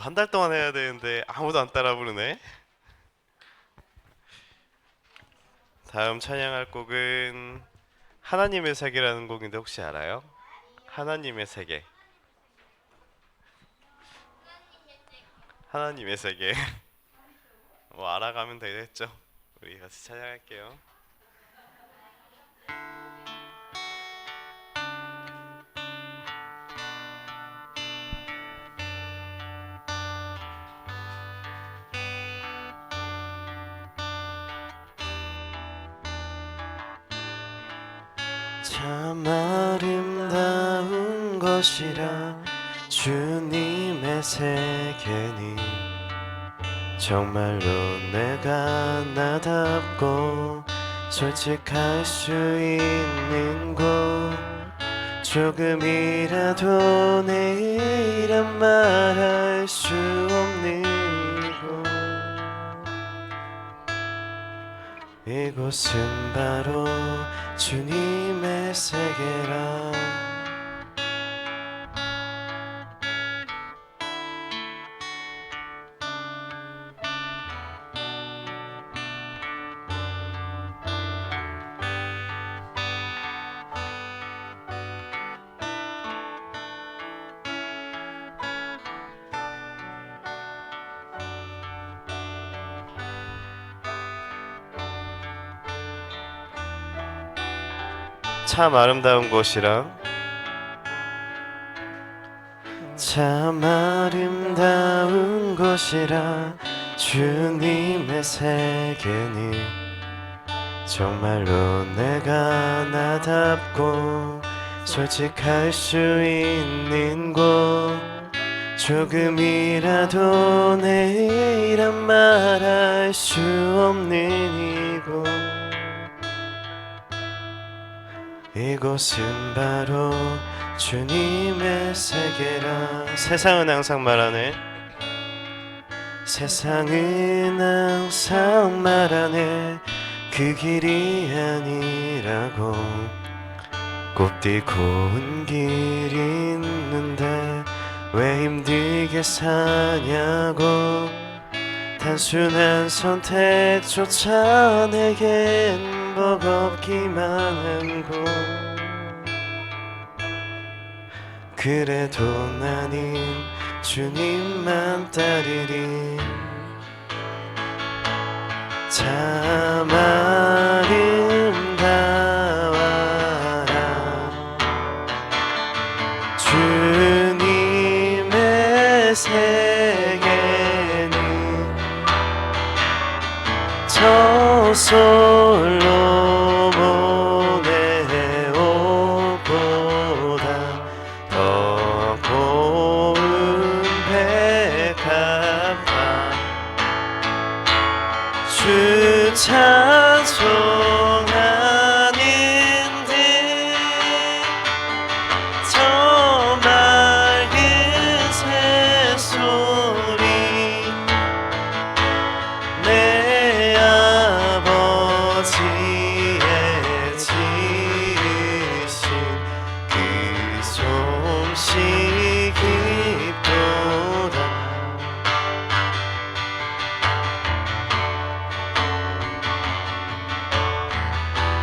한 달 동안 해야 되는데 아무도 안 따라 부르네. 다음 찬양할 곡은 하나님의 세계라는 곡인데 혹시 알아요? 하나님의 세계. 하나님의 세계. 뭐 알아가면 되겠죠. 우리 같이 찬양할게요. 참 아름다운 것이라 주님의 세계니 정말로 내가 나답고 솔직할 수 있는 곳 조금이라도 내일은 말할 수 없는 이곳은 바로 주님의 세계라. 참 아름다운 곳이라 참 아름다운 곳이라 주님의 세계니 정말로 내가 나답고 솔직할 수 있는 곳 조금이라도 내일은 말할 수 없는 이곳 이곳은 바로 주님의 세계라. 세상은 항상 말하네. 세상은 항상 말하네. 그 길이 아니라고. 곱디 고운 길이 있는데 왜 힘들게 사냐고. 단순한 선택조차 내겐 버겁기만 한 곳 그래도 나는 주님만 따르리. 참 아름다워라 주님의 세계는 저솔로 모네오보다 더 고운 백합화 주 찬송하는 듯 저 맑은 새소리 내 아버지의 지으신 그 솜씨 깊도다.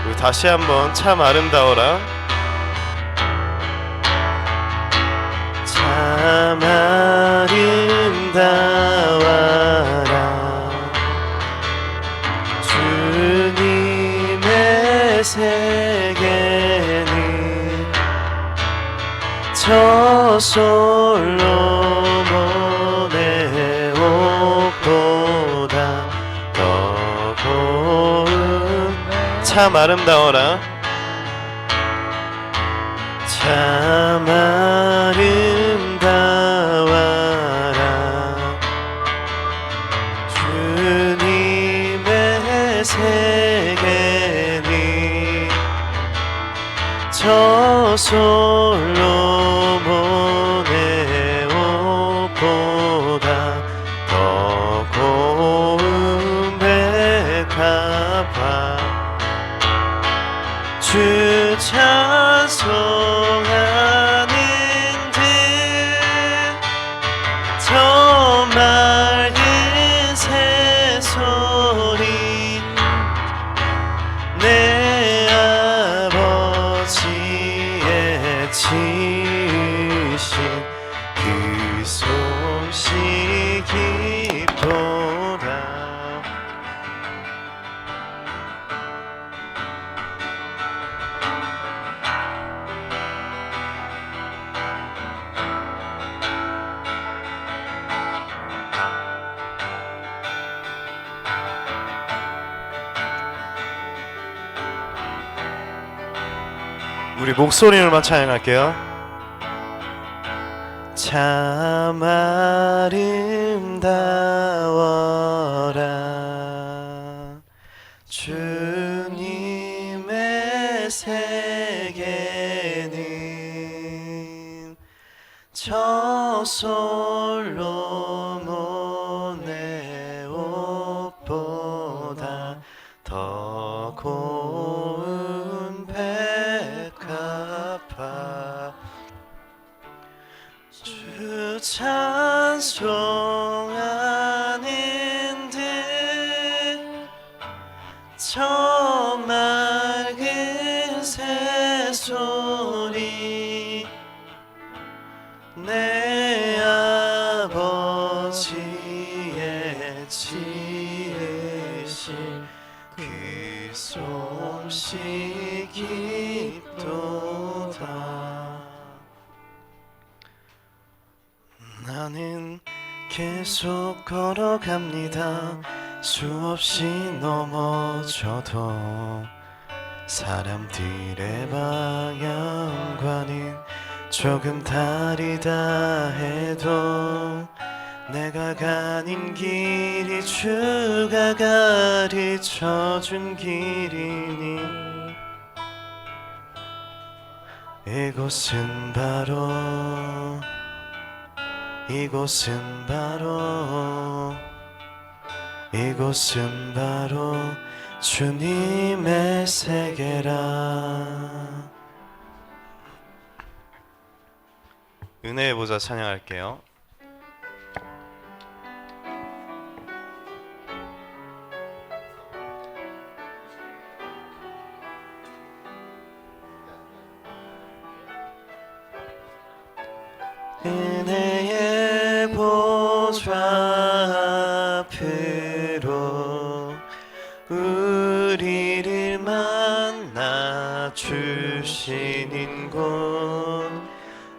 우리 다시 한번 참 아름다워라. 참 아름다워라 주님의 세계는 저솔로몬의 옷보다 더 고운 참 아름다워라 참 아름다워라 주님의 세계니 저솔로몬의 옷보다 더 고운 백합화 주 찬송하는 듯 우리 목소리로만 찬양할게요. 참 아름다워라 주님의 세계는 저 솔로몬의 옷보다 더 고운 백합화 주 찬송하는 듯 저 맑은 새소리 내 아버지의 지으신 그 솜씨 깊도다. 나는 계속 걸어갑니다. 수없이 넘어져도 사람들의 방향과는 조금 다르다 해도 내가 가는 길이 주가 가르쳐준 길이니 이곳은 바로 주님의 세계라. 은혜의 보좌 찬양할게요. 은혜의 보좌 앞으로 우리를 만나 주시는 곳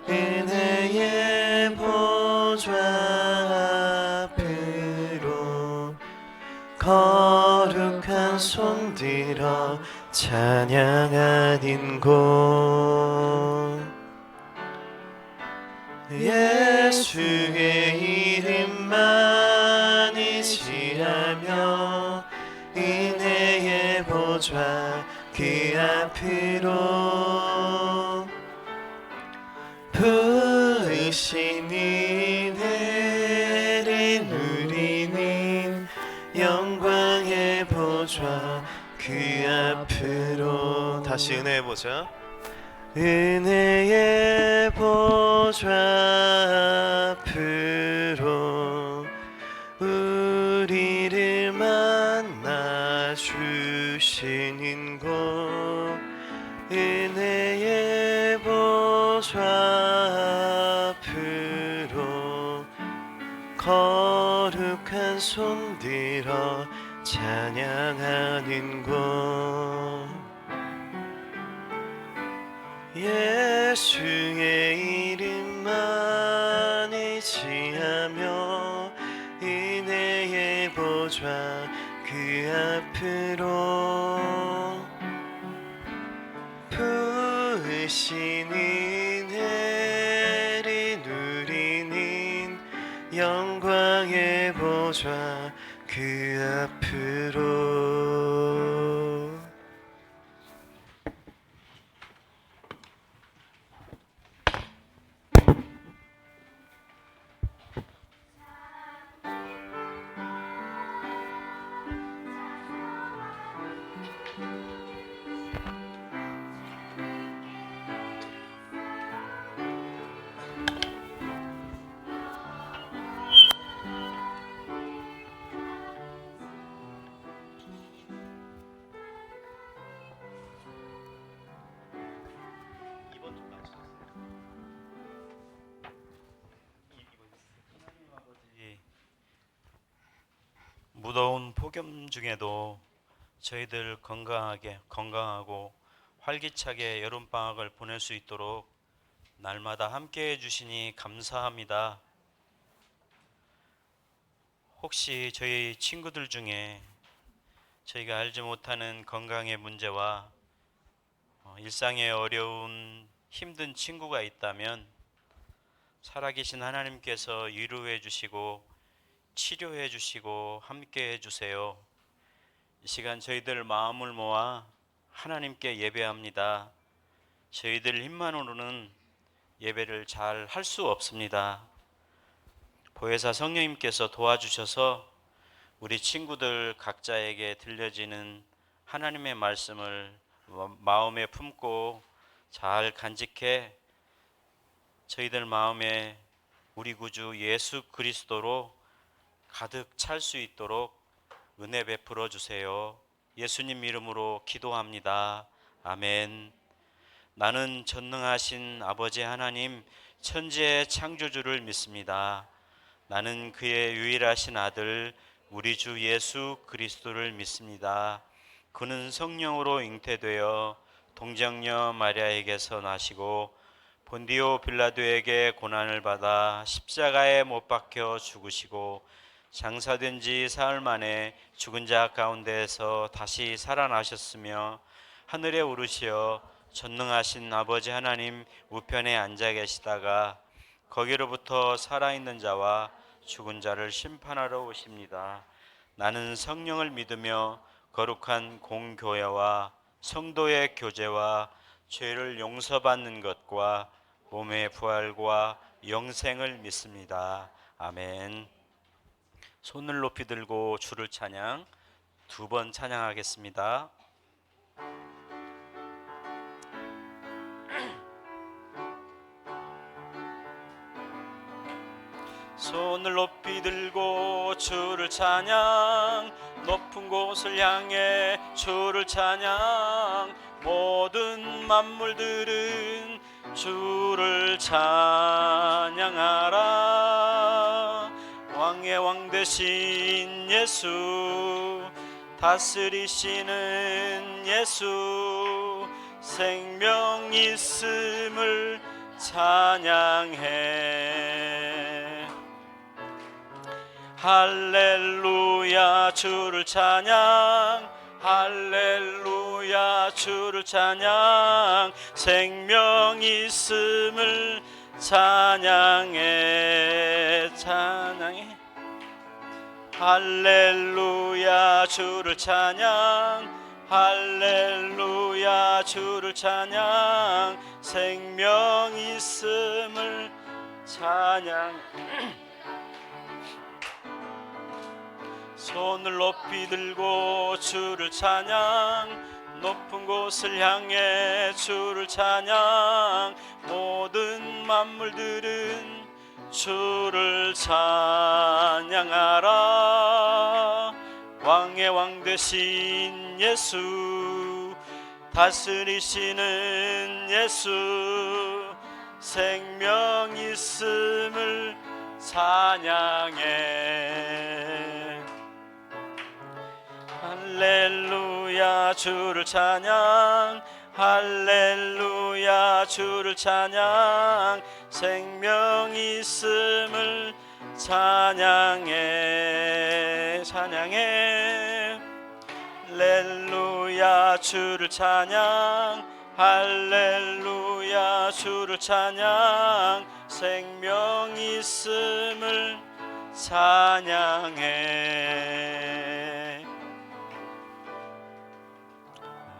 은혜의 보좌 앞으로 거룩한 손 들어 찬양하는 곳 예수의 이름만 의지하며 은혜의 보좌 그 앞으로 부으신 은혜를 누리는 영광의 보좌 그 앞으로 다시 은혜의 보좌 은혜의 보좌 앞으로 우리를 만나 주시는 곳 은혜의 보좌 앞으로 거룩한 손 들어 찬양하는 곳 예수의 이름만 의지하며 은혜의 보좌 그 앞으로 부으신 은혜를 누리는 영광의 보좌 그 앞으로 무더운 폭염 중에도 저희들 건강하고 활기차게 여름방학을 보낼 수 있도록 날마다 함께 해주시니 감사합니다. 혹시 저희 친구들 중에 저희가 알지 못하는 건강의 문제와 일상에 어려운 힘든 친구가 있다면 살아계신 하나님께서 위로해 주시고 치료해 주시고 함께 해 주세요. 이 시간 저희들 마음을 모아 하나님께 예배합니다. 저희들 힘만으로는 예배를 잘 할 수 없습니다. 보혜사 성령님께서 도와주셔서 우리 친구들 각자에게 들려지는 하나님의 말씀을 마음에 품고 잘 간직해 저희들 마음에 우리 구주 예수 그리스도로 가득 찰 수 있도록 은혜 베풀어 주세요. 예수님 이름으로 기도합니다. 아멘. 나는 전능하신 아버지 하나님 천지의 창조주를 믿습니다. 나는 그의 유일하신 아들 우리 주 예수 그리스도를 믿습니다. 그는 성령으로 잉태되어 동정녀 마리아에게서 나시고 본디오 빌라도에게 고난을 받아 십자가에 못 박혀 죽으시고 장사된 지 사흘 만에 죽은 자 가운데에서 다시 살아나셨으며 하늘에 오르시어 전능하신 아버지 하나님 우편에 앉아 계시다가 거기로부터 살아있는 자와 죽은 자를 심판하러 오십니다. 나는 성령을 믿으며 거룩한 공교회와 성도의 교제와 죄를 용서받는 것과 몸의 부활과 영생을 믿습니다. 아멘. 손을 높이 들고 주를 찬양 두 번 찬양하겠습니다. 손을 높이 들고 주를 찬양 높은 곳을 향해 주를 찬양 모든 만물들은 주를 찬양하라. 왕의 왕 되신 예수 다스리시는 예수 생명 있음을 찬양해. 할렐루야 주를 찬양 할렐루야 주를 찬양 생명 있음을 찬양해 찬양해. 할렐루야 주를 찬양 할렐루야 주를 찬양 생명 있음을 찬양. 손을 높이 들고 주를 찬양 높은 곳을 향해 주를 찬양 모든 만물들은 주를 찬양하라. 왕의 왕 되신 예수 다스리시는 예수 생명 있음을 찬양해. 할렐루야 주를 찬양 할렐루야 주를 찬양 생명 있음을 찬양해 찬양해. 할렐루야 주를 찬양 할렐루야 주를 찬양 생명 있음을 찬양해.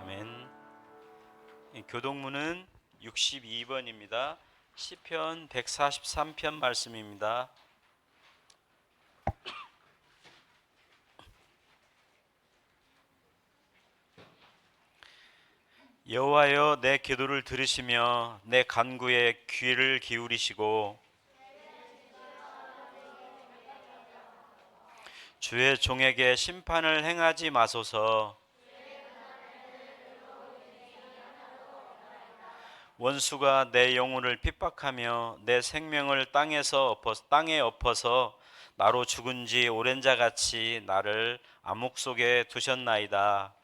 아멘. 교동문은 62번입니다. 시편 143편 말씀입니다. 여호와여 내 기도를 들으시며 내 간구에 귀를 기울이시고 주의 종에게 심판을 행하지 마소서. 원수가 내 영혼을 핍박하며 내 생명을 땅에 엎어서 나로 죽은 지 오랜 자 같이 나를 암흑 속에 두셨나이다.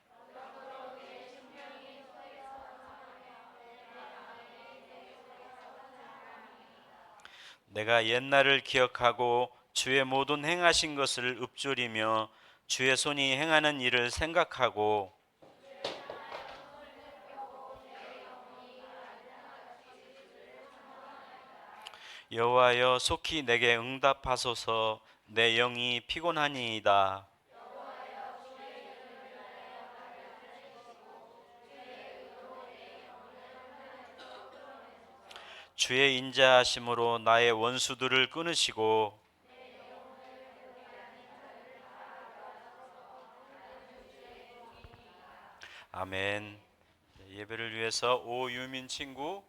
내가 옛날을 기억하고 주의 모든 행하신 것을 읊조리며 주의 손이 행하는 일을 생각하고 여호와여 속히 내게 응답하소서. 내 영이 피곤하니이다. 주의 인자하심으로 나의 원수들을 끊으시고 아멘. 예배를 위해서 오유민 친구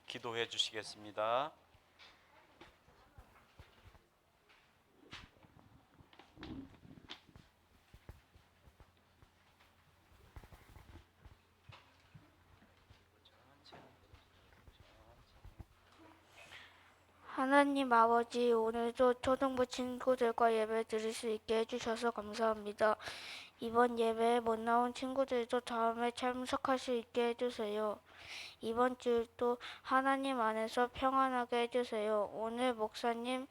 기도해 주시겠습니다. 하나님 아버지, 오늘도 초등부 친구들과 예배 드릴 수 있게 해주셔서 감사합니다. 이번 예배에 못 나온 친구들도 다음에 참석할 수 있게 해주세요. 이번 주도 하나님 안에서 평안하게 해주세요. 오늘 목사님이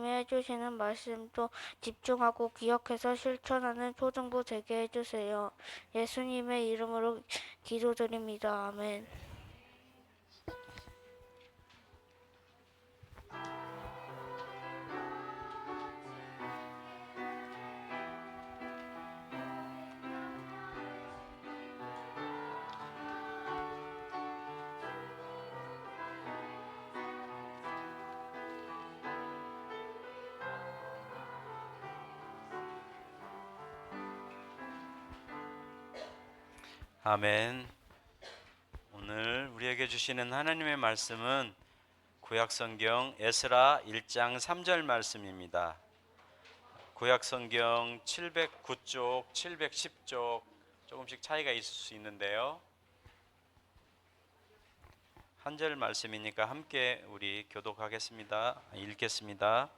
해주시는 말씀도 집중하고 기억해서 실천하는 초등부 되게 해주세요. 예수님의 이름으로 기도드립니다. 아멘. 아멘. 오늘 우리에게 주시는 하나님의 말씀은 구약성경 에스라 1장 3절 말씀입니다. 구약성경 709쪽, 710쪽 조금씩 차이가 있을 수 있는데요. 한 절 말씀이니까 함께 우리 교독하겠습니다. 읽겠습니다.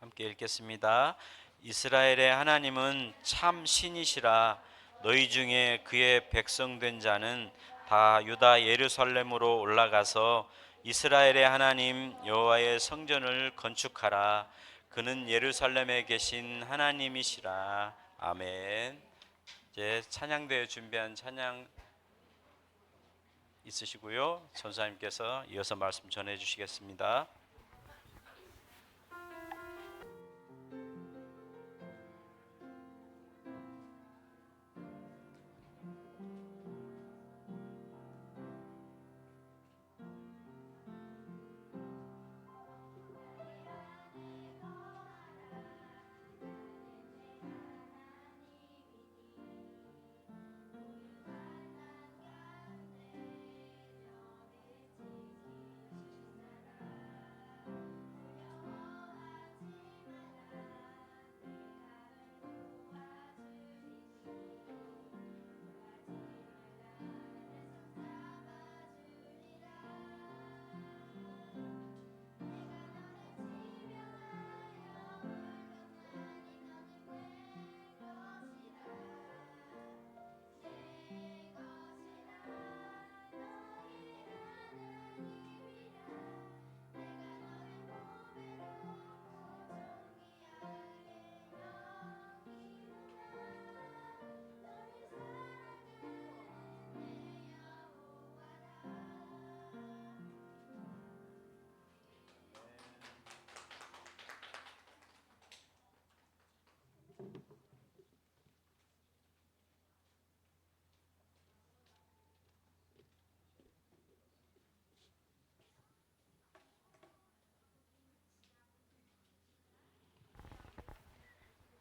함께 읽겠습니다. 이스라엘의 하나님은 참 신이시라. 너희 중에 그의 백성된 자는 다 유다 예루살렘으로 올라가서 이스라엘의 하나님 여호와의 성전을 건축하라. 그는 예루살렘에 계신 하나님이시라. 아멘. 이제 찬양대에 준비한 찬양 있으시고요. 전사님께서 이어서 말씀 전해 주시겠습니다.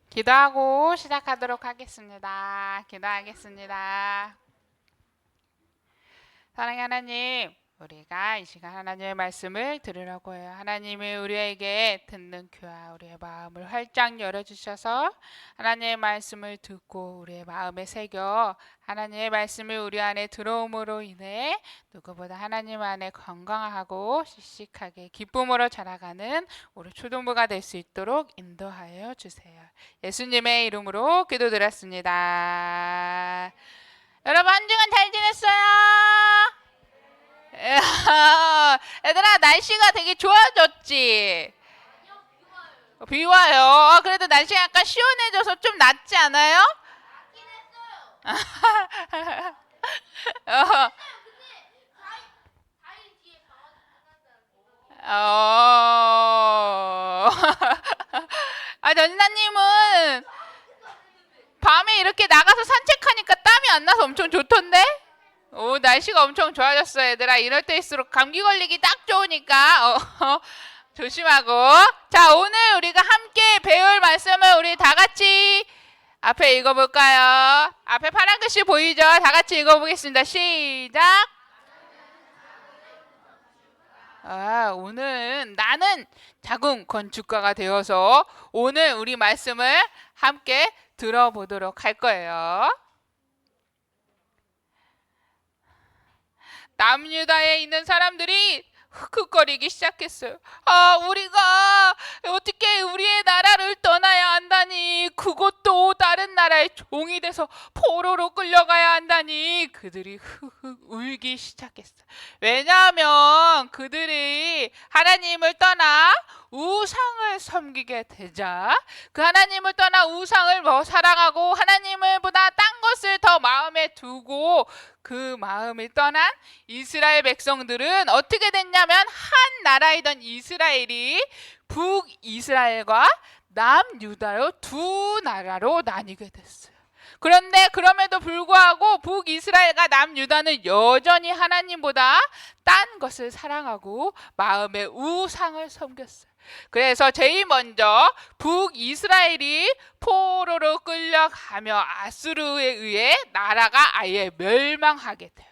기도하고 시작하도록 하겠습니다. 기도하겠습니다. 사랑하는 하나님, 우리가 이 시간 하나님의 말씀을 들으려고 해요. 하나님이 우리에게 듣는 귀와 우리의 마음을 활짝 열어주셔서 하나님의 말씀을 듣고 우리의 마음에 새겨 하나님의 말씀을 우리 안에 들어옴으로 인해 누구보다 하나님 안에 건강하고 씩씩하게 기쁨으로 자라가는 우리 초등부가 될 수 있도록 인도하여 주세요. 예수님의 이름으로 기도드렸습니다. 여러분 한 주간 잘 지냈어요? 얘들아 날씨가 되게 좋아졌지? 비 와요. 그래도 날씨가 약간 시원해져서 좀 낫지 않아요? 전사님은 밤에 이렇게 나가서 산책하니까 땀이 안 나서 엄청 좋던데? 오, 날씨가 엄청 좋아졌어, 얘들아. 이럴 때일수록 감기 걸리기 딱 좋으니까 조심하고. 자, 오늘 우리가 함께 배울 말씀을 우리 다 같이 앞에 읽어볼까요? 앞에 파란 글씨 보이죠? 다 같이 읽어보겠습니다. 시작. 오늘 나는 작은 건축가가 되어서 오늘 우리 말씀을 함께 들어보도록 할 거예요. 남유다에 있는 사람들이 흑흑거리기 시작했어요. 우리가 어떻게 우리의 나라를 떠나야 한다니, 그것도 다른 나라의 종이 돼서 포로로 끌려가야 한다니, 그들이 흑흑 울기 시작했어요. 왜냐하면 그들이 하나님을 떠나 우상을 섬기게 되자 그 하나님을 떠나 우상을 사랑하고 하나님을 보다 딴 것을 더 마음에 두고 그 마음을 떠난 이스라엘 백성들은 어떻게 됐냐면 한 나라이던 이스라엘이 북이스라엘과 남유다로 두 나라로 나뉘게 됐어요. 그런데 그럼에도 불구하고 북이스라엘과 남유다는 여전히 하나님보다 딴 것을 사랑하고 마음의 우상을 섬겼어요. 그래서 제일 먼저 북이스라엘이 포로로 끌려가며 아수르에 의해 나라가 아예 멸망하게 돼요.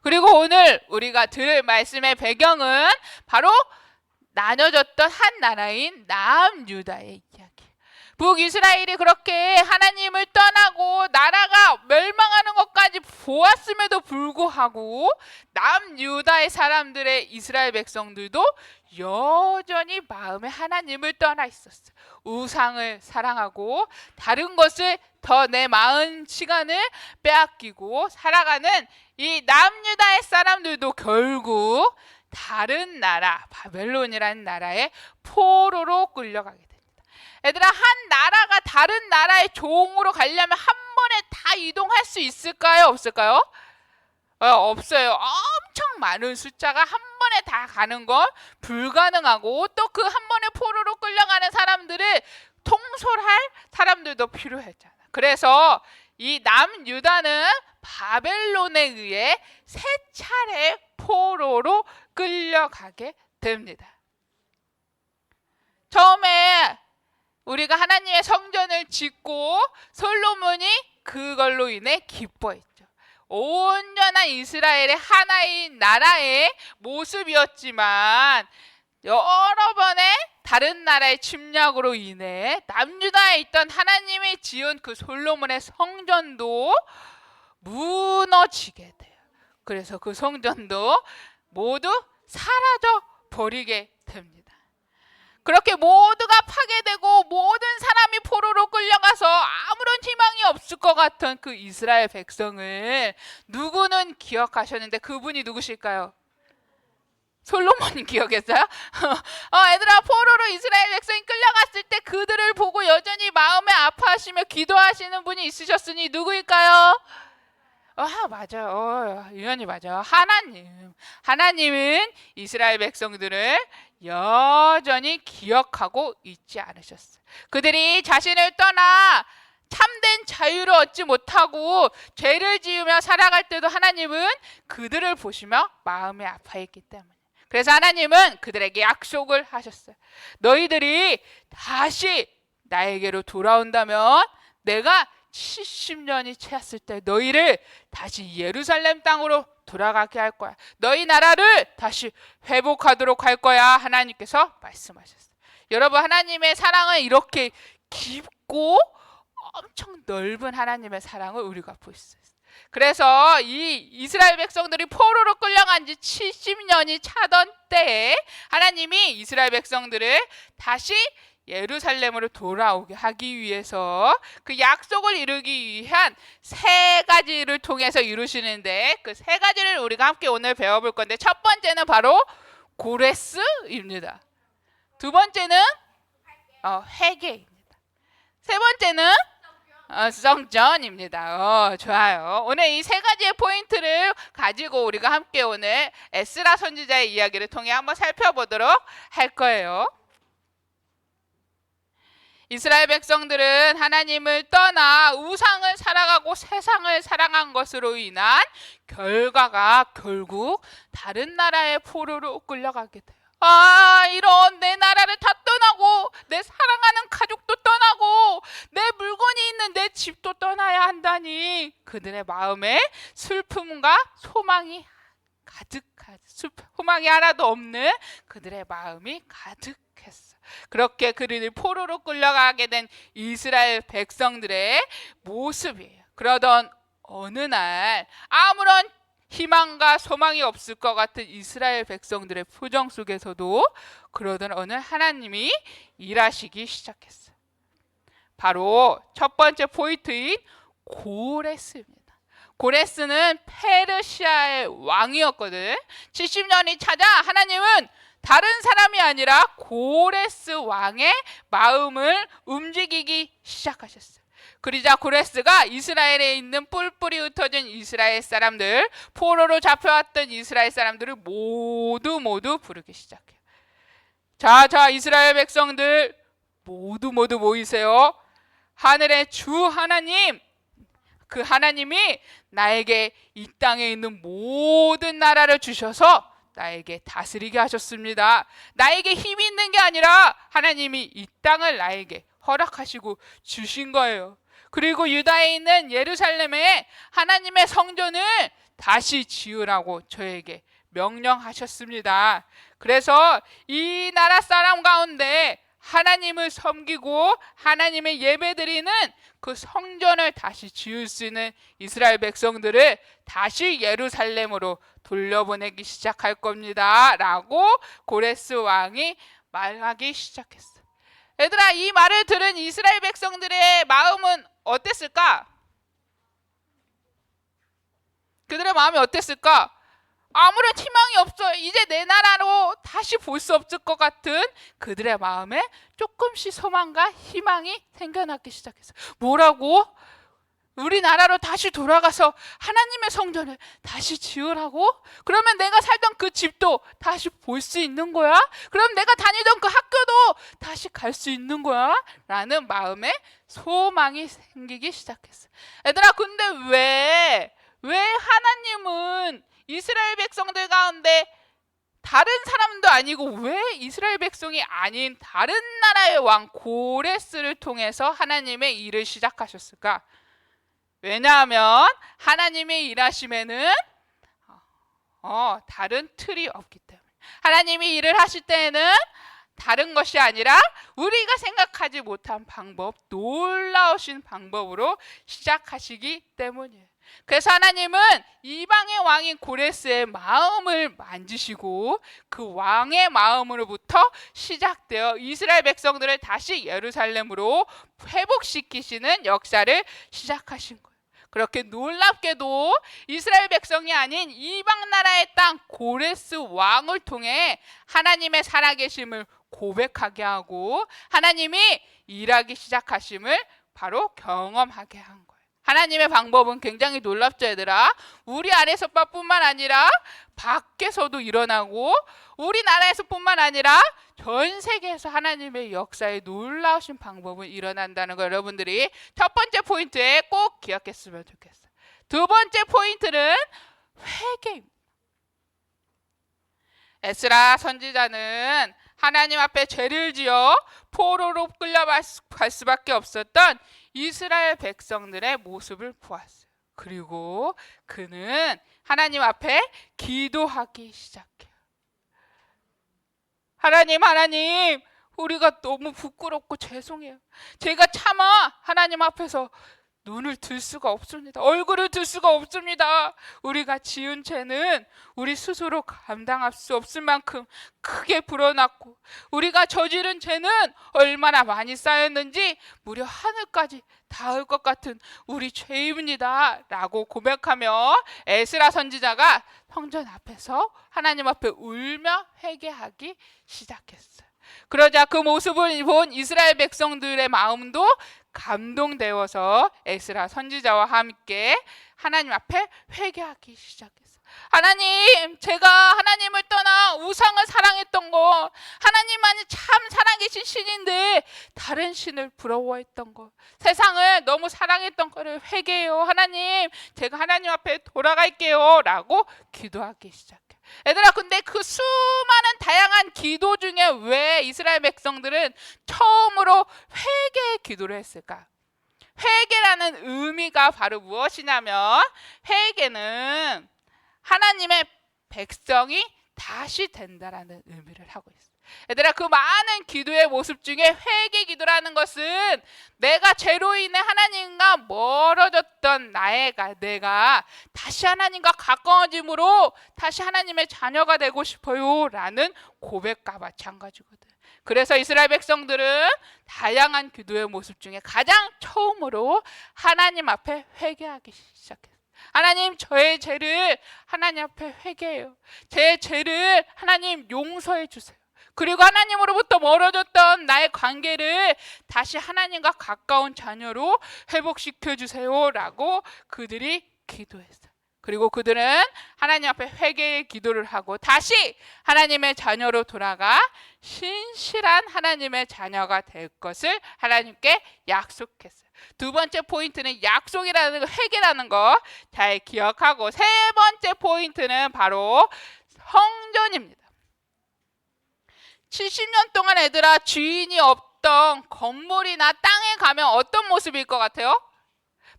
그리고 오늘 우리가 들을 말씀의 배경은 바로 나눠졌던 한 나라인 남유다의 이야기. 북이스라엘이 그렇게 하나님을 떠나고 나라가 멸망하는 것까지 보았음에도 불구하고 남유다의 사람들의 이스라엘 백성들도 여전히 마음에 하나님을 떠나 있었어요. 우상을 사랑하고 다른 것을 더 내 마음 시간을 빼앗기고 살아가는 이 남유다의 사람들도 결국 다른 나라 바벨론이라는 나라의 포로로 끌려가게 됩니다. 얘들아, 한 나라가 다른 나라의 종으로 가려면 한 번에 다 이동할 수 있을까요? 없을까요? 없어요. 엄청 많은 숫자가 한 번에 다 가는 건 불가능하고 또 그 한 번에 포로로 끌려가는 사람들을 통솔할 사람들도 필요했잖아. 그래서 이 남유다는 바벨론에 의해 세 차례 포로로 끌려가게 됩니다. 처음에 우리가 하나님의 성전을 짓고 솔로몬이 그걸로 인해 기뻐했죠. 온전한 이스라엘의 하나의 나라의 모습이었지만 여러 번의 다른 나라의 침략으로 인해 남유다에 있던 하나님이 지은 그 솔로몬의 성전도 무너지게 돼요. 그래서 그 성전도 모두 사라져 버리게 됩니다. 그렇게 모두가 파괴되고 모든 사람이 포로로 끌려가서 아무런 희망이 없을 것 같은 그 이스라엘 백성을 누구는 기억하셨는데 그분이 누구실까요? 솔로몬이 기억했어요? 얘들아, 포로로 이스라엘 백성이 끌려갔을 때 그들을 보고 여전히 마음에 아파하시며 기도하시는 분이 있으셨으니 누구일까요? 맞아요. 유연이 맞아요. 하나님은 이스라엘 백성들을 여전히 기억하고 있지 않으셨어요. 그들이 자신을 떠나 참된 자유를 얻지 못하고 죄를 지으며 살아갈 때도 하나님은 그들을 보시며 마음에 아파했기 때문에. 그래서 하나님은 그들에게 약속을 하셨어요. 너희들이 다시 나에게로 돌아온다면 내가 70년이 채웠을 때 너희를 다시 예루살렘 땅으로 돌아가게 할 거야. 너희 나라를 다시 회복하도록 할 거야. 하나님께서 말씀하셨어요. 여러분, 하나님의 사랑은 이렇게 깊고 엄청 넓은 하나님의 사랑을 우리가 볼 수 있어요. 그래서 이 이스라엘 백성들이 포로로 끌려간 지 70년이 차던 때에 하나님이 이스라엘 백성들을 다시 예루살렘으로 돌아오게 하기 위해서 그 약속을 이루기 위한 세 가지를 통해서 이루시는데 그 세 가지를 우리가 함께 오늘 배워볼 건데 첫 번째는 바로 고레스입니다. 두 번째는 회개입니다. 세 번째는 성전입니다. 좋아요. 오늘 이 세 가지의 포인트를 가지고 우리가 함께 오늘 에스라 선지자의 이야기를 통해 한번 살펴보도록 할 거예요. 이스라엘 백성들은 하나님을 떠나 우상을 살아가고 세상을 사랑한 것으로 인한 결과가 결국 다른 나라의 포로로 끌려가게 돼요. 이런 내 나라를 다 떠나고 내 사랑하는 가족도 떠나고 내 물건이 있는 내 집도 떠나야 한다니 그들의 마음에 슬픔과 소망이 소망이 하나도 없는 그들의 마음이 가득했어. 그렇게 그들이 포로로 끌려가게 된 이스라엘 백성들의 모습이에요. 그러던 어느 날 아무런 희망과 소망이 없을 것 같은 이스라엘 백성들의 표정 속에서도 그러던 어느 하나님이 일하시기 시작했어요. 바로 첫 번째 포인트인 고레스입니다. 고레스는 페르시아의 왕이었거든. 70년이 차자 하나님은 다른 사람이 아니라 고레스 왕의 마음을 움직이기 시작하셨어요. 그러자 고레스가 이스라엘에 있는 뿔뿔이 흩어진 이스라엘 사람들, 포로로 잡혀왔던 이스라엘 사람들을 모두 부르기 시작해요. 자, 이스라엘 백성들 모두 모이세요. 하늘의 주 하나님, 그 하나님이 나에게 이 땅에 있는 모든 나라를 주셔서 나에게 다스리게 하셨습니다. 나에게 힘이 있는 게 아니라 하나님이 이 땅을 나에게 허락하시고 주신 거예요. 그리고 유다에 있는 예루살렘에 하나님의 성전을 다시 지으라고 저에게 명령하셨습니다. 그래서 이 나라 사람 가운데 하나님을 섬기고 하나님의 예배드리는 그 성전을 다시 지을 수 있는 이스라엘 백성들을 다시 예루살렘으로 돌려보내기 시작할 겁니다. 라고 고레스 왕이 말하기 시작했어요. 얘들아, 이 말을 들은 이스라엘 백성들의 마음은 어땠을까? 그들의 마음이 어땠을까? 아무런 희망이 없어요. 이제 내 나라로 다시 볼 수 없을 것 같은 그들의 마음에 조금씩 소망과 희망이 생겨나기 시작했어요. 뭐라고? 우리나라로 다시 돌아가서 하나님의 성전을 다시 지으라고? 그러면 내가 살던 그 집도 다시 볼 수 있는 거야? 그럼 내가 다니던 그 학교도 다시 갈 수 있는 거야? 라는 마음에 소망이 생기기 시작했어요. 얘들아, 근데 왜 하나님은 이스라엘 백성들 가운데 다른 사람도 아니고 왜 이스라엘 백성이 아닌 다른 나라의 왕 고레스를 통해서 하나님의 일을 시작하셨을까? 왜냐하면 하나님의 일하심에는 다른 틀이 없기 때문에, 하나님이 일을 하실 때에는 다른 것이 아니라 우리가 생각하지 못한 방법, 놀라우신 방법으로 시작하시기 때문이에요. 그래서 하나님은 이방의 왕인 고레스의 마음을 만지시고 그 왕의 마음으로부터 시작되어 이스라엘 백성들을 다시 예루살렘으로 회복시키시는 역사를 시작하신 거예요. 그렇게 놀랍게도 이스라엘 백성이 아닌 이방 나라의 땅 고레스 왕을 통해 하나님의 살아계심을 고백하게 하고 하나님이 일하기 시작하심을 바로 경험하게 한 거예요. 하나님의 방법은 굉장히 놀랍죠, 얘들아. 우리 안에서뿐만 아니라 밖에서도 일어나고 우리나라에서뿐만 아니라 전 세계에서 하나님의 역사에 놀라우신 방법은 일어난다는 거 여러분들이 첫 번째 포인트에 꼭 기억했으면 좋겠어요. 두 번째 포인트는 회개입니다. 에스라 선지자는 하나님 앞에 죄를 지어 포로로 끌려갈 수밖에 없었던 이스라엘 백성들의 모습을 보았어요. 그리고 그는 하나님 앞에 기도하기 시작해요. 하나님, 우리가 너무 부끄럽고 죄송해요. 제가 차마 하나님 앞에서 눈을 들 수가 없습니다. 얼굴을 들 수가 없습니다. 우리가 지은 죄는 우리 스스로 감당할 수 없을 만큼 크게 불어났고 우리가 저지른 죄는 얼마나 많이 쌓였는지 무려 하늘까지 닿을 것 같은 우리 죄입니다. 라고 고백하며 에스라 선지자가 성전 앞에서 하나님 앞에 울며 회개하기 시작했어요. 그러자 그 모습을 본 이스라엘 백성들의 마음도 감동되어서 에스라 선지자와 함께 하나님 앞에 회개하기 시작했어요. 하나님, 제가 하나님을 떠나 우상을 사랑했던 거, 하나님만이 참 살아계신 신인데 다른 신을 부러워했던 거, 세상을 너무 사랑했던 거를 회개해요. 하나님, 제가 하나님 앞에 돌아갈게요 라고 기도하기 시작해요. 얘들아, 근데 그 수많은 다양한 기도 중에 왜 이스라엘 백성들은 처음으로 회개의 기도를 했을까? 회개라는 의미가 바로 무엇이냐면, 회개는 하나님의 백성이 다시 된다라는 의미를 하고 있어요. 얘들아, 그 많은 기도의 모습 중에 회개 기도라는 것은 내가 죄로 인해 하나님과 멀어졌던 내가 다시 하나님과 가까워짐으로 다시 하나님의 자녀가 되고 싶어요 라는 고백과 마찬가지거든. 그래서 이스라엘 백성들은 다양한 기도의 모습 중에 가장 처음으로 하나님 앞에 회개하기 시작했어요. 하나님, 저의 죄를 하나님 앞에 회개해요. 제 죄를 하나님 용서해 주세요. 그리고 하나님으로부터 멀어졌던 나의 관계를 다시 하나님과 가까운 자녀로 회복시켜 주세요 라고 그들이 기도했어요. 그리고 그들은 하나님 앞에 회개의 기도를 하고 다시 하나님의 자녀로 돌아가 신실한 하나님의 자녀가 될 것을 하나님께 약속했어요. 두 번째 포인트는 약속이라는 거, 회개라는 거 잘 기억하고, 세 번째 포인트는 바로 성전입니다. 70년 동안 얘들아, 주인이 없던 건물이나 땅에 가면 어떤 모습일 것 같아요?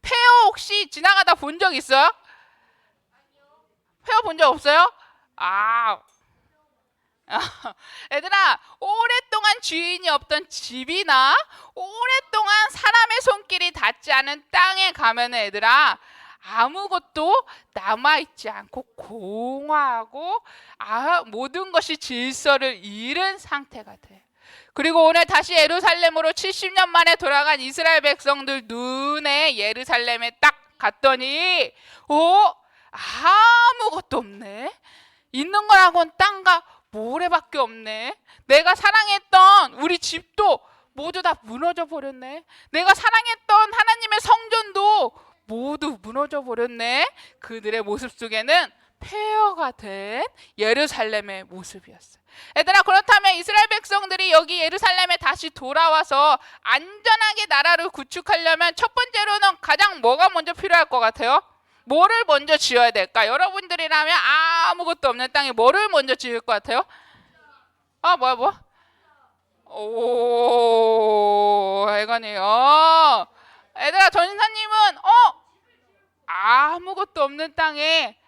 폐허 혹시 지나가다 본 적 있어요? 폐허 본 적 없어요? 얘들아, 오랫동안 주인이 없던 집이나 오랫동안 사람의 손길이 닿지 않은 땅에 가면 얘들아, 아무것도 남아있지 않고 공허하고 모든 것이 질서를 잃은 상태가 돼. 그리고 오늘 다시 예루살렘으로 70년 만에 돌아간 이스라엘 백성들 눈에 예루살렘에 딱 갔더니 아무것도 없네. 있는 거라고는 땅과 모래밖에 없네. 내가 사랑했던 우리 집도 모두 다 무너져 버렸네. 내가 사랑했던 하나님의 성전도 모두 무너져 버렸네. 그들의 모습 속에는 폐허가 된 예루살렘의 모습이었어요. 얘들아, 그렇다면 이스라엘 백성들이 여기 예루살렘에 다시 돌아와서 안전하게 나라를 구축하려면 첫 번째로는 가장 뭐가 먼저 필요할 것 같아요? 뭐를 먼저 지어야 될까? 여러분들이라면 아무것도 없는 땅에 뭐를 먼저 지을 것 같아요? 이거네요. 얘들아, 전사님은 아무것도 없는 땅에,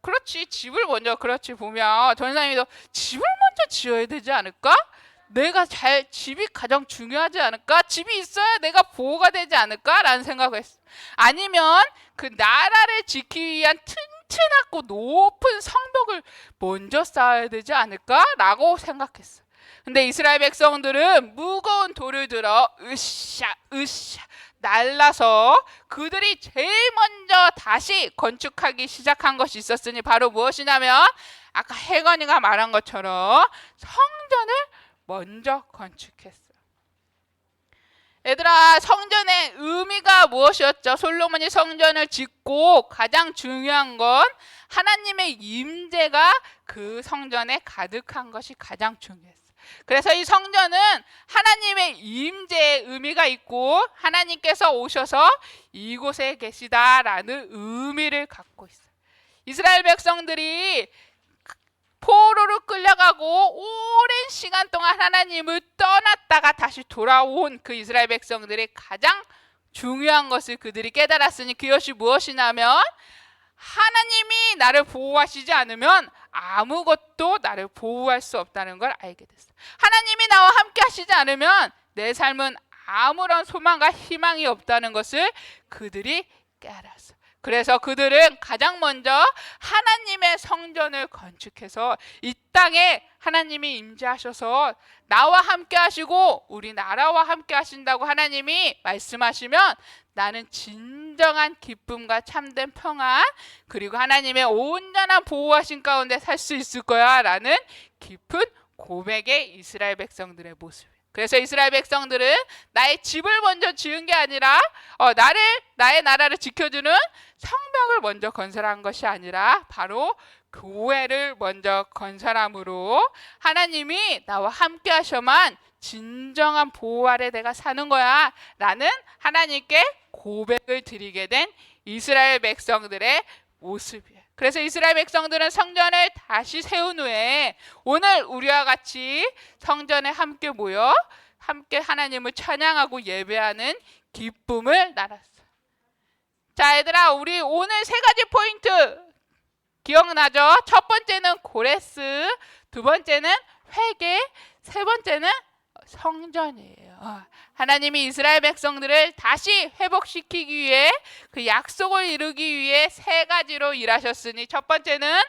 그렇지, 집을 먼저, 그렇지, 보면 전사님도 집을 먼저 지어야 되지 않을까? 집이 가장 중요하지 않을까? 집이 있어야 내가 보호가 되지 않을까? 라는 생각을 했어. 아니면 그 나라를 지키기 위한 튼튼하고 높은 성벽을 먼저 쌓아야 되지 않을까? 라고 생각했어. 근데 이스라엘 백성들은 무거운 돌을 들어 으쌰 날라서 그들이 제일 먼저 다시 건축하기 시작한 것이 있었으니 바로 무엇이냐면 아까 혜건이가 말한 것처럼 성전을 먼저 건축했어요. 얘들아, 성전의 의미가 무엇이었죠? 솔로몬이 성전을 짓고 가장 중요한 건 하나님의 임재가 그 성전에 가득한 것이 가장 중요했어요. 그래서 이 성전은 하나님의 임재의 의미가 있고 하나님께서 오셔서 이곳에 계시다라는 의미를 갖고 있어요. 이스라엘 백성들이 포로로 끌려가고 오랜 시간 동안 하나님을 떠났다가 다시 돌아온 그 이스라엘 백성들의 가장 중요한 것을 그들이 깨달았으니 그것이 무엇이냐면 하나님이 나를 보호하시지 않으면 아무것도 나를 보호할 수 없다는 걸 알게 됐어요. 하나님이 나와 함께 하시지 않으면 내 삶은 아무런 소망과 희망이 없다는 것을 그들이 깨달았어요. 그래서 그들은 가장 먼저 하나님의 성전을 건축해서 이 땅에 하나님이 임재하셔서 나와 함께 하시고 우리 나라와 함께 하신다고 하나님이 말씀하시면 나는 진정한 기쁨과 참된 평안 그리고 하나님의 온전한 보호하신 가운데 살 수 있을 거야 라는 깊은 고백의 이스라엘 백성들의 모습이에요. 그래서 이스라엘 백성들은 나의 집을 먼저 지은 게 아니라 나의 나라를 지켜주는 성벽을 먼저 건설한 것이 아니라 바로 교회를 먼저 건설함으로 하나님이 나와 함께 하셔만 진정한 보호 아래 내가 사는 거야 라는 하나님께 고백을 드리게 된 이스라엘 백성들의 모습이에요. 그래서 이스라엘 백성들은 성전을 다시 세운 후에 오늘 우리와 같이 성전에 함께 모여 함께 하나님을 찬양하고 예배하는 기쁨을 나눴어요. 자, 얘들아, 우리 오늘 세 가지 포인트 기억나죠? 첫 번째는 고레스, 두 번째는 회개, 세 번째는 성전이에요. 하나님이 이스라엘 백성들을 다시 회복시키기 위해 그 약속을 이루기 위해 세 가지로 일하셨으니 첫 번째는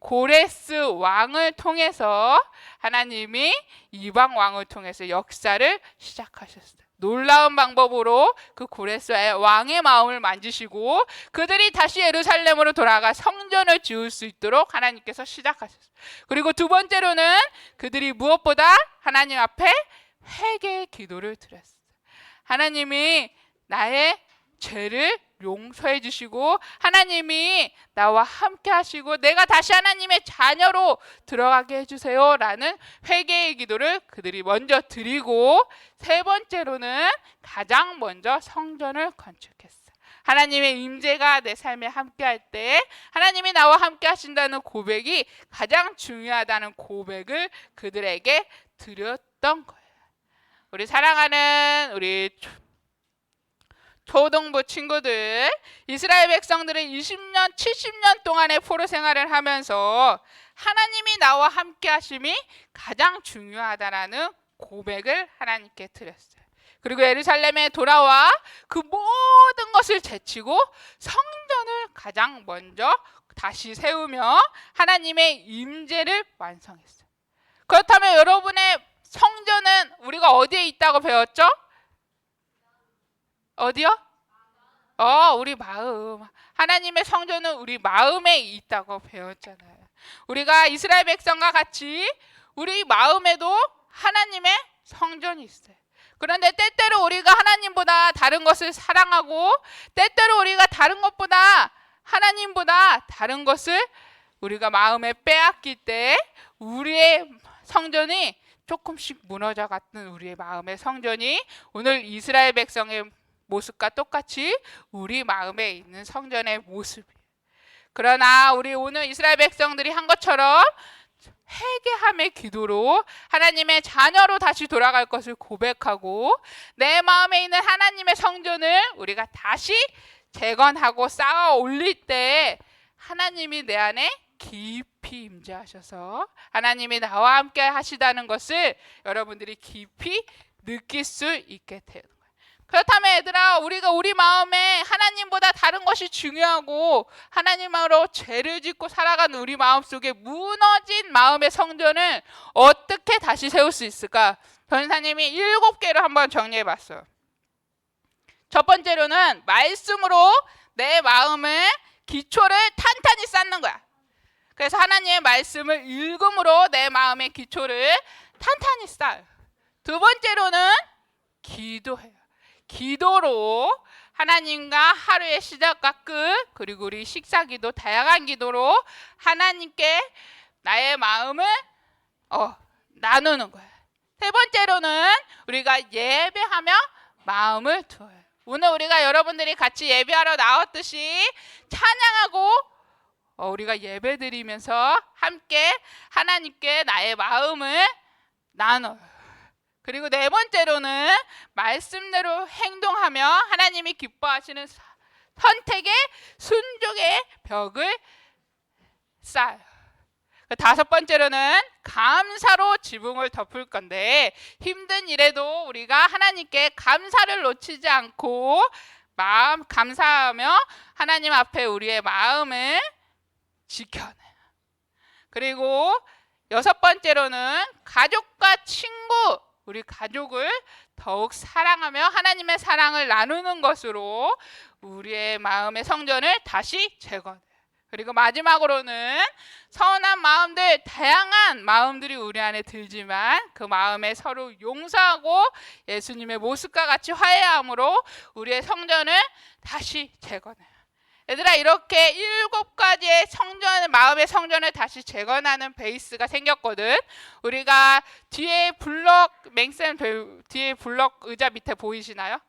고레스 왕을 통해서 하나님이 이방 왕을 통해서 역사를 시작하셨어요. 놀라운 방법으로 그 고레스 왕의 마음을 만지시고 그들이 다시 예루살렘으로 돌아가 성전을 지을 수 있도록 하나님께서 시작하셨어요. 그리고 두 번째로는 그들이 무엇보다 하나님 앞에 회개의 기도를 드렸어요. 하나님이 나의 죄를 용서해 주시고 하나님이 나와 함께 하시고 내가 다시 하나님의 자녀로 들어가게 해주세요 라는 회개의 기도를 그들이 먼저 드리고 세 번째로는 가장 먼저 성전을 건축했어요. 하나님의 임재가 내 삶에 함께 할 때 하나님이 나와 함께 하신다는 고백이 가장 중요하다는 고백을 그들에게 드렸던 거예요. 우리 사랑하는 우리 초등부 친구들, 이스라엘 백성들은 20년, 70년 동안의 포로 생활을 하면서 하나님이 나와 함께 하심이 가장 중요하다라는 고백을 하나님께 드렸어요. 그리고 예루살렘에 돌아와 그 모든 것을 제치고 성전을 가장 먼저 다시 세우며 하나님의 임재를 완성했어요. 그렇다면 여러분의 성전은 우리가 어디에 있다고 배웠죠? 어디요? 우리 마음. 하나님의 성전은 우리 마음에 있다고 배웠잖아요. 우리가 이스라엘 백성과 같이 우리 마음에도 하나님의 성전이 있어요. 그런데 때때로 우리가 하나님보다 다른 것을 사랑하고 때때로 우리가 다른 것보다 하나님보다 다른 것을 우리가 마음에 빼앗길 때 우리의 성전이 조금씩 무너져 갔던 우리의 마음의 성전이 오늘 이스라엘 백성의 모습과 똑같이 우리 마음에 있는 성전의 모습이에요. 그러나 우리 오늘 이스라엘 백성들이 한 것처럼 회개함의 기도로 하나님의 자녀로 다시 돌아갈 것을 고백하고 내 마음에 있는 하나님의 성전을 우리가 다시 재건하고 쌓아 올릴 때 하나님이 내 안에 깊이 임재하셔서 하나님이 나와 함께 하시다는 것을 여러분들이 깊이 느낄 수 있게 되는 거예요. 그렇다면 얘들아, 우리가 우리 마음에 하나님보다 다른 것이 중요하고 하나님으로 죄를 짓고 살아가는 우리 마음속에 무너진 마음의 성전을 어떻게 다시 세울 수 있을까? 변호사님이 7개로 한번 정리해 봤어요. 첫 번째로는 말씀으로 내 마음의 기초를 탄탄히 쌓는 거야. 그래서 하나님의 말씀을 읽음으로 내 마음의 기초를 탄탄히 쌓아요. 두 번째로는 기도해요. 기도로 하나님과 하루의 시작과 끝, 그리고 우리 식사기도 다양한 기도로 하나님께 나의 마음을 나누는 거예요. 세 번째로는 우리가 예배하며 마음을 두어요. 오늘 우리가 여러분들이 같이 예배하러 나왔듯이 찬양하고 우리가 예배드리면서 함께 하나님께 나의 마음을 나눠요. 그리고 네 번째로는 말씀대로 행동하며 하나님이 기뻐하시는 선택의 순종의 벽을 쌓아요. 다섯 번째로는 감사로 지붕을 덮을 건데 힘든 일에도 우리가 하나님께 감사를 놓치지 않고 마음 감사하며 하나님 앞에 우리의 마음을 지켜내요. 그리고 여섯 번째로는 가족과 친구, 우리 가족을 더욱 사랑하며 하나님의 사랑을 나누는 것으로 우리의 마음의 성전을 다시 재건해요. 그리고 마지막으로는 선한 마음들, 다양한 마음들이 우리 안에 들지만 그 마음에 서로 용서하고 예수님의 모습과 같이 화해함으로 우리의 성전을 다시 재건해요. 얘들아, 이렇게 7가지의 성전, 마음의 성전을 다시 재건하는 베이스가 생겼거든. 우리가 뒤에 블럭, 맹쌤 뒤에 블럭 의자 밑에 보이시나요?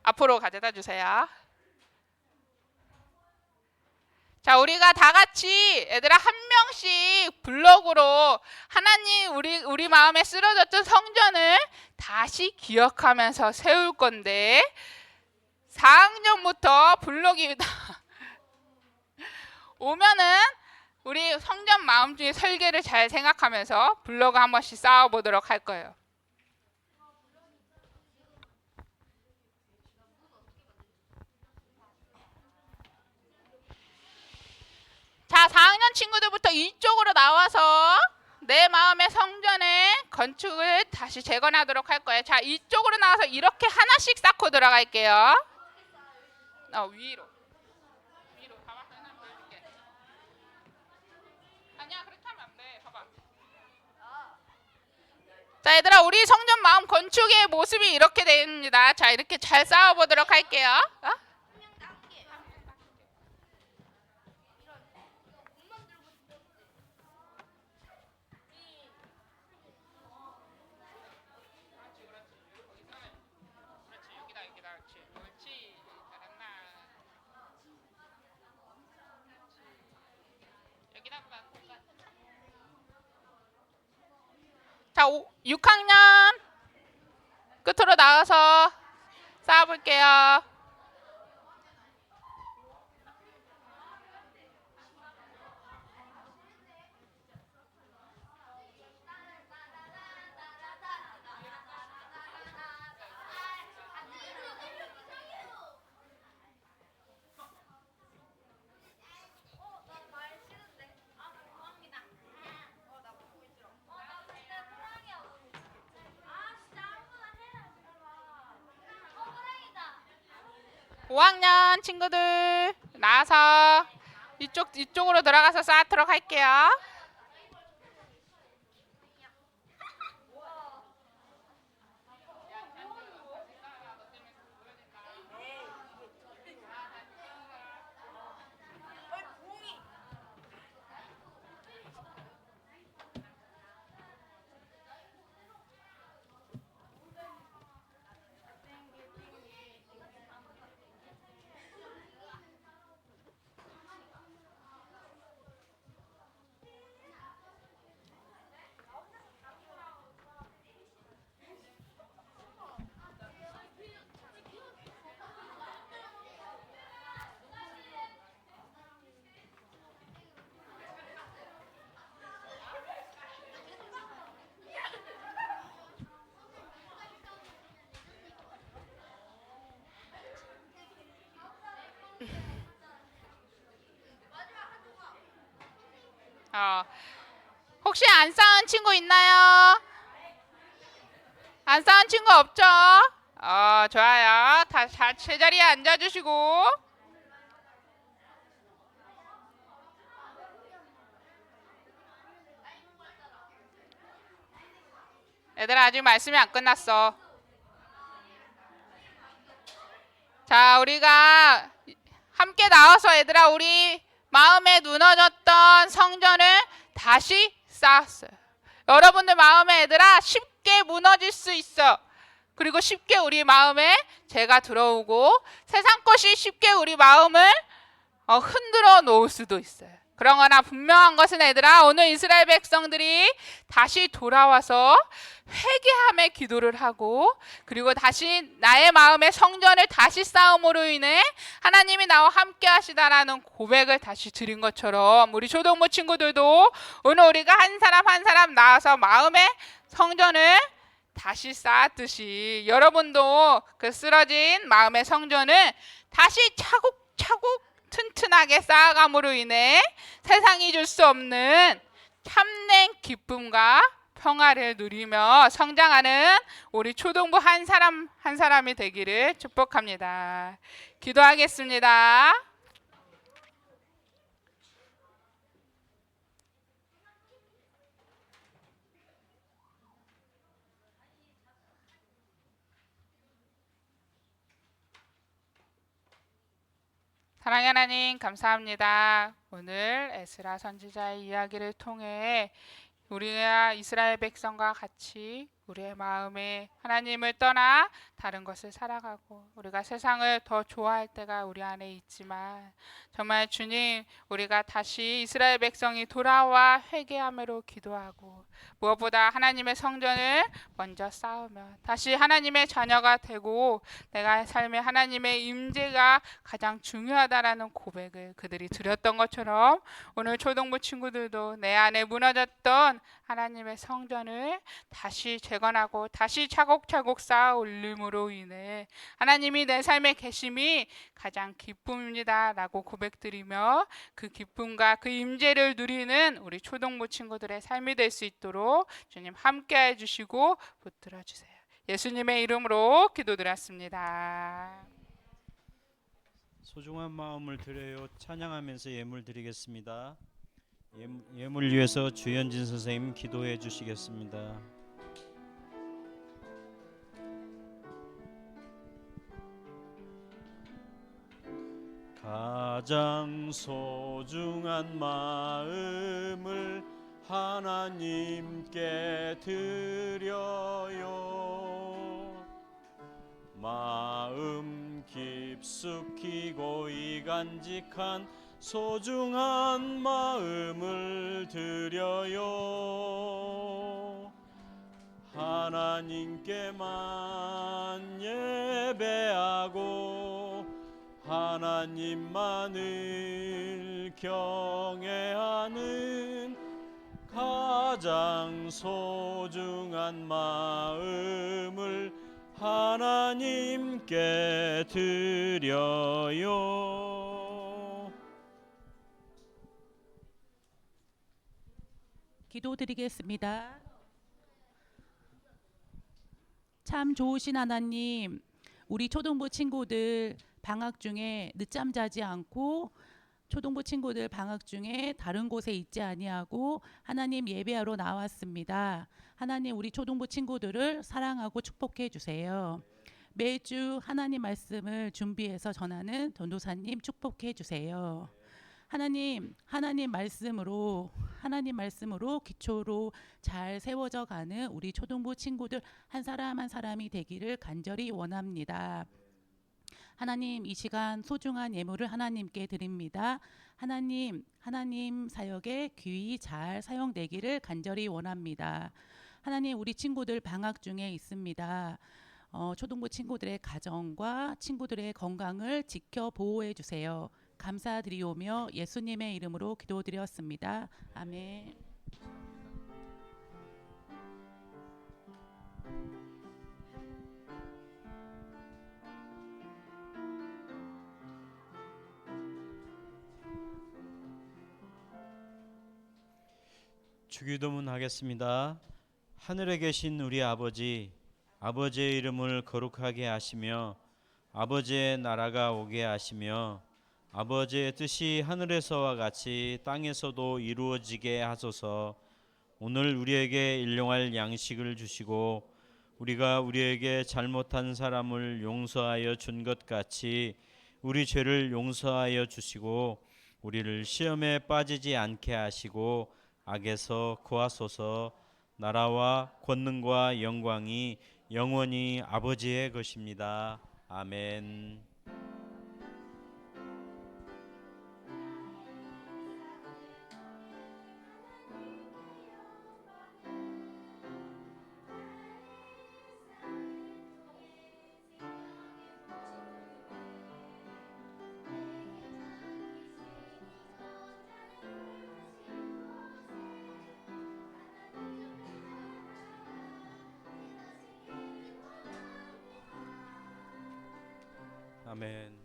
앞으로 가져다 주세요. 자, 우리가 다 같이 얘들아 한 명씩 블럭으로 하나님 우리 마음에 쓰러졌던 성전을 다시 기억하면서 세울 건데 4학년부터 블럭이 오면은 우리 성전 마음 중에 설계를 잘 생각하면서 블럭을 한 번씩 쌓아 보도록 할 거예요. 자, 4학년 친구들부터 이쪽으로 나와서 내 마음의 성전의 건축을 다시 재건하도록 할 거예요. 자, 이쪽으로 나와서 이렇게 하나씩 쌓고 들어갈게요. 위로. 봐봐, 하나 보여줄게. 아니야, 그렇게 하면 안 돼. 봐봐. 자, 얘들아, 우리 성전 마음 건축의 모습이 이렇게 됩니다. 자, 이렇게 잘 쌓아보도록 할게요. 자, 6학년 끝으로 나와서 쌓아볼게요. 오 5학년 친구들 나와서 이쪽으로 들어가서 쌓도록 할게요. 혹시 안 쌓은 친구 있나요? 안 쌓은 친구 없죠? 좋아요. 다 제자리에 앉아주시고. 얘들아, 아직 말씀이 안 끝났어. 자, 우리가 함께 나와서 얘들아, 우리 마음에 무너졌던 성전을 다시 쌓았어요. 여러분들 마음에 얘들아 쉽게 무너질 수 있어. 그리고 쉽게 우리 마음에 죄가 들어오고 세상 것이 쉽게 우리 마음을 흔들어 놓을 수도 있어요. 그러나 분명한 것은 얘들아, 오늘 이스라엘 백성들이 다시 돌아와서 회개함의 기도를 하고 그리고 다시 나의 마음의 성전을 다시 쌓음으로 인해 하나님이 나와 함께 하시다라는 고백을 다시 드린 것처럼 우리 초동부 친구들도 오늘 우리가 한 사람 한 사람 나와서 마음의 성전을 다시 쌓았듯이 여러분도 그 쓰러진 마음의 성전을 다시 차곡차곡 튼튼하게 쌓아감으로 인해 세상이 줄 수 없는 참된 기쁨과 평화를 누리며 성장하는 우리 초동부 한 사람 한 사람이 되기를 축복합니다. 기도하겠습니다. 사랑의 하나님 감사합니다. 오늘 에스라 선지자의 이야기를 통해 우리가 이스라엘 백성과 같이 우리의 마음에 하나님을 떠나 다른 것을 살아가고 우리가 세상을 더 좋아할 때가 우리 안에 있지만 정말 주님, 우리가 다시 이스라엘 백성이 돌아와 회개함으로 기도하고 무엇보다 하나님의 성전을 먼저 쌓으며 다시 하나님의 자녀가 되고 내가 삶에 하나님의 임재가 가장 중요하다라는 고백을 그들이 드렸던 것처럼 오늘 초등부 친구들도 내 안에 무너졌던 하나님의 성전을 다시 재건하고 다시 차곡차곡 쌓아 올림으로 인해 하나님이 내 삶에 계심이 가장 기쁨입니다 라고 고백드리며 그 기쁨과 그 임재를 누리는 우리 초등부 친구들의 삶이 될 수 있도록 주님 함께 해주시고 붙들어 주세요. 예수님의 이름으로 기도드렸습니다. 소중한 마음을 드려요. 찬양하면서 예물 드리겠습니다. 예물 위해서 주현진 선생님 기도해 주시겠습니다. 가장 소중한 마음을 하나님께 드려요. 마음 깊숙이 고이 간직한 소중한 마음을 드려요. 하나님께만 예배하고 하나님만을 경외하는 가장 소중한 마음을 하나님께 드려요. 기도드리겠습니다. 참 좋으신 하나님, 우리 초등부 친구들 방학 중에 늦잠 자지 않고 초등부 친구들 방학 중에 다른 곳에 있지 아니하고 하나님 예배하러 나왔습니다. 하나님, 우리 초등부 친구들을 사랑하고 축복해 주세요. 매주 하나님 말씀을 준비해서 전하는 전도사님 축복해 주세요. 하나님 말씀으로 기초로 잘 세워져 가는 우리 초등부 친구들 한 사람 한 사람이 되기를 간절히 원합니다. 하나님, 이 시간 소중한 예물을 하나님께 드립니다. 하나님 사역에 귀히 잘 사용되기를 간절히 원합니다. 하나님, 우리 친구들 방학 중에 있습니다. 초등부 친구들의 가정과 친구들의 건강을 지켜 보호해 주세요. 감사드리오며 예수님의 이름으로 기도드렸습니다. 아멘. 주기도문 하겠습니다. 하늘에 계신 우리 아버지, 아버지의 이름을 거룩하게 하시며 아버지의 나라가 오게 하시며 아버지의 뜻이 하늘에서와 같이 땅에서도 이루어지게 하소서. 오늘 우리에게 일용할 양식을 주시고 우리가 우리에게 잘못한 사람을 용서하여 준 것 같이 우리 죄를 용서하여 주시고 우리를 시험에 빠지지 않게 하시고 악에서 구하소서. 나라와 권능과 영광이 영원히 아버지의 것입니다. 아멘. 아멘.